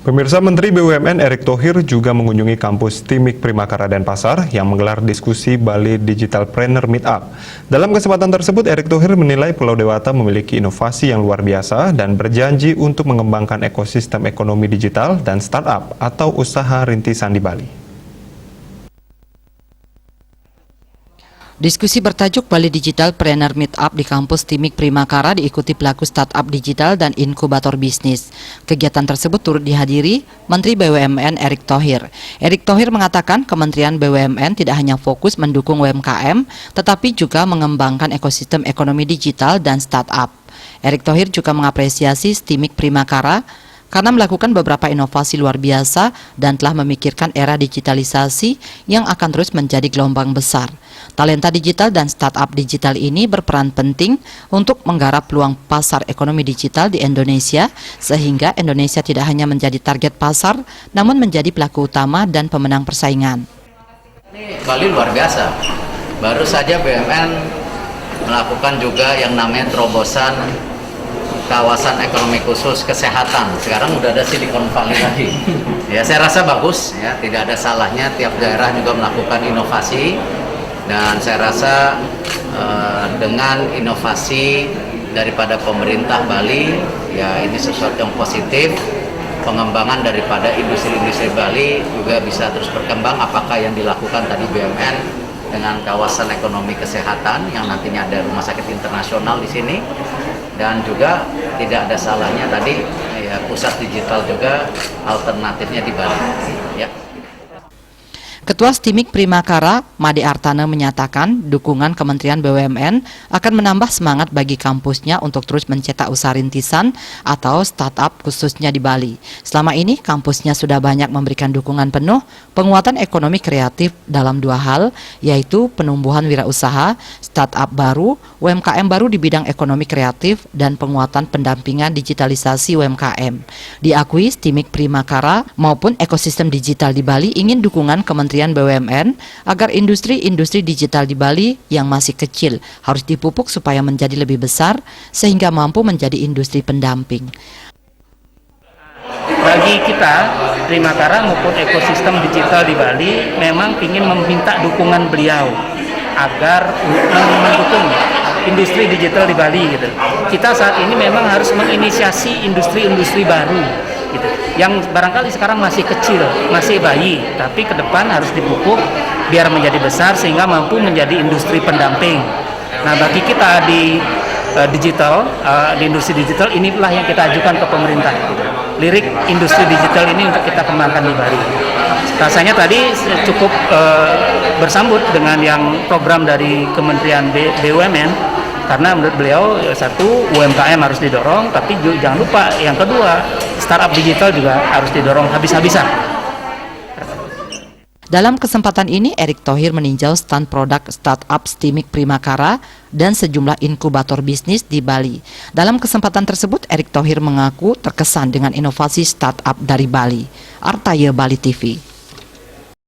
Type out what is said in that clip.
Pemirsa, Menteri BUMN Erick Thohir juga mengunjungi kampus Timik Primakara Denpasar yang menggelar diskusi Bali Digitalpreneur Meetup. Dalam kesempatan tersebut, Erick Thohir menilai Pulau Dewata memiliki inovasi yang luar biasa dan berjanji untuk mengembangkan ekosistem ekonomi digital dan startup atau usaha rintisan di Bali. Diskusi bertajuk Bali Digitalpreneur Meetup di kampus Timik Primakara diikuti pelaku startup digital dan inkubator bisnis. Kegiatan tersebut turut dihadiri Menteri BUMN Erick Thohir. Erick Thohir mengatakan Kementerian BUMN tidak hanya fokus mendukung UMKM, tetapi juga mengembangkan ekosistem ekonomi digital dan startup. Erick Thohir juga mengapresiasi Timik Primakara karena melakukan beberapa inovasi luar biasa dan telah memikirkan era digitalisasi yang akan terus menjadi gelombang besar. Talenta digital dan startup digital ini berperan penting untuk menggarap peluang pasar ekonomi digital di Indonesia, sehingga Indonesia tidak hanya menjadi target pasar, namun menjadi pelaku utama dan pemenang persaingan. Ini Bali luar biasa. Baru saja BUMN melakukan juga yang namanya terobosan kawasan ekonomi khusus kesehatan. Sekarang udah ada Silicon Valley lagi. Ya, saya rasa bagus ya, tidak ada salahnya tiap daerah juga melakukan inovasi, dan saya rasa dengan inovasi daripada pemerintah Bali ya, ini sesuatu yang positif. Pengembangan daripada industri-industri Bali juga bisa terus berkembang. Apakah yang dilakukan tadi BUMN dengan kawasan ekonomi kesehatan yang nantinya ada rumah sakit internasional di sini, dan juga tidak ada salahnya tadi ya, pusat digital juga alternatifnya di Bali ya. Ketua Timik Primakara, Made Artana, menyatakan dukungan Kementerian BUMN akan menambah semangat bagi kampusnya untuk terus mencetak usaha rintisan atau startup khususnya di Bali. Selama ini kampusnya sudah banyak memberikan dukungan penuh penguatan ekonomi kreatif dalam dua hal, yaitu penumbuhan wirausaha, startup baru, UMKM baru di bidang ekonomi kreatif, dan penguatan pendampingan digitalisasi UMKM. Diakui Timik Primakara maupun ekosistem digital di Bali ingin dukungan Kementerian BUMN agar industri-industri digital di Bali yang masih kecil harus dipupuk supaya menjadi lebih besar sehingga mampu menjadi industri pendamping. Bagi kita, Primakara maupun ekosistem digital di Bali memang ingin meminta dukungan beliau agar mendukung industri digital di Bali gitu. Kita saat ini memang harus menginisiasi industri-industri baru gitu, yang barangkali sekarang masih kecil, masih bayi, tapi ke depan harus dipupuk biar menjadi besar sehingga mampu menjadi industri pendamping. Nah, bagi kita di digital, di industri digital, inilah yang kita ajukan ke pemerintah gitu. Lirik industri digital ini untuk kita kembangkan di Bali. Rasanya tadi cukup bersambut dengan yang program dari Kementerian BUMN, karena menurut beliau satu, UMKM harus didorong, tapi jangan lupa yang kedua, startup digital juga harus didorong habis-habisan. Dalam kesempatan ini, Erick Thohir meninjau stand produk startup Timik Primakara dan sejumlah inkubator bisnis di Bali. Dalam kesempatan tersebut, Erick Thohir mengaku terkesan dengan inovasi startup dari Bali. Artaya Bali TV.